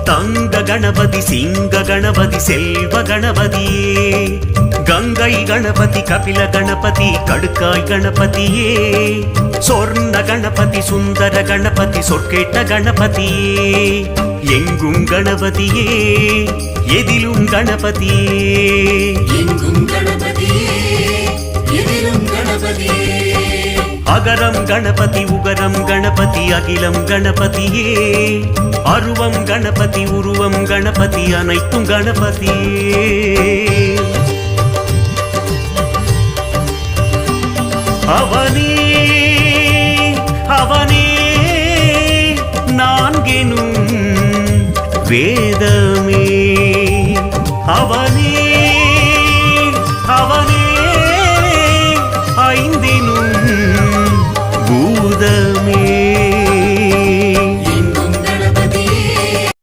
தங்க கணபதி சிங்க கணபதி செல்வ கணபதியே கங்கை கணபதி கபில கணபதி கடுக்காய் கணபதியே சொர்ண கணபதி சுந்தர கணபதி சொற்கேட்ட கணபதியே எங்கும் கணபதியே எதிலும் கணபதியே எங்கும் கணபதியே எதிலும் கணபதியே அகரம் கணபதி உகரம் கணபதி அகிலம் கணபதியே அருவம் கணபதி உருவம் கணபதி அனைத்தும் கணபதியே அவனே அவனே நான்கெனும் வேதமே அவனே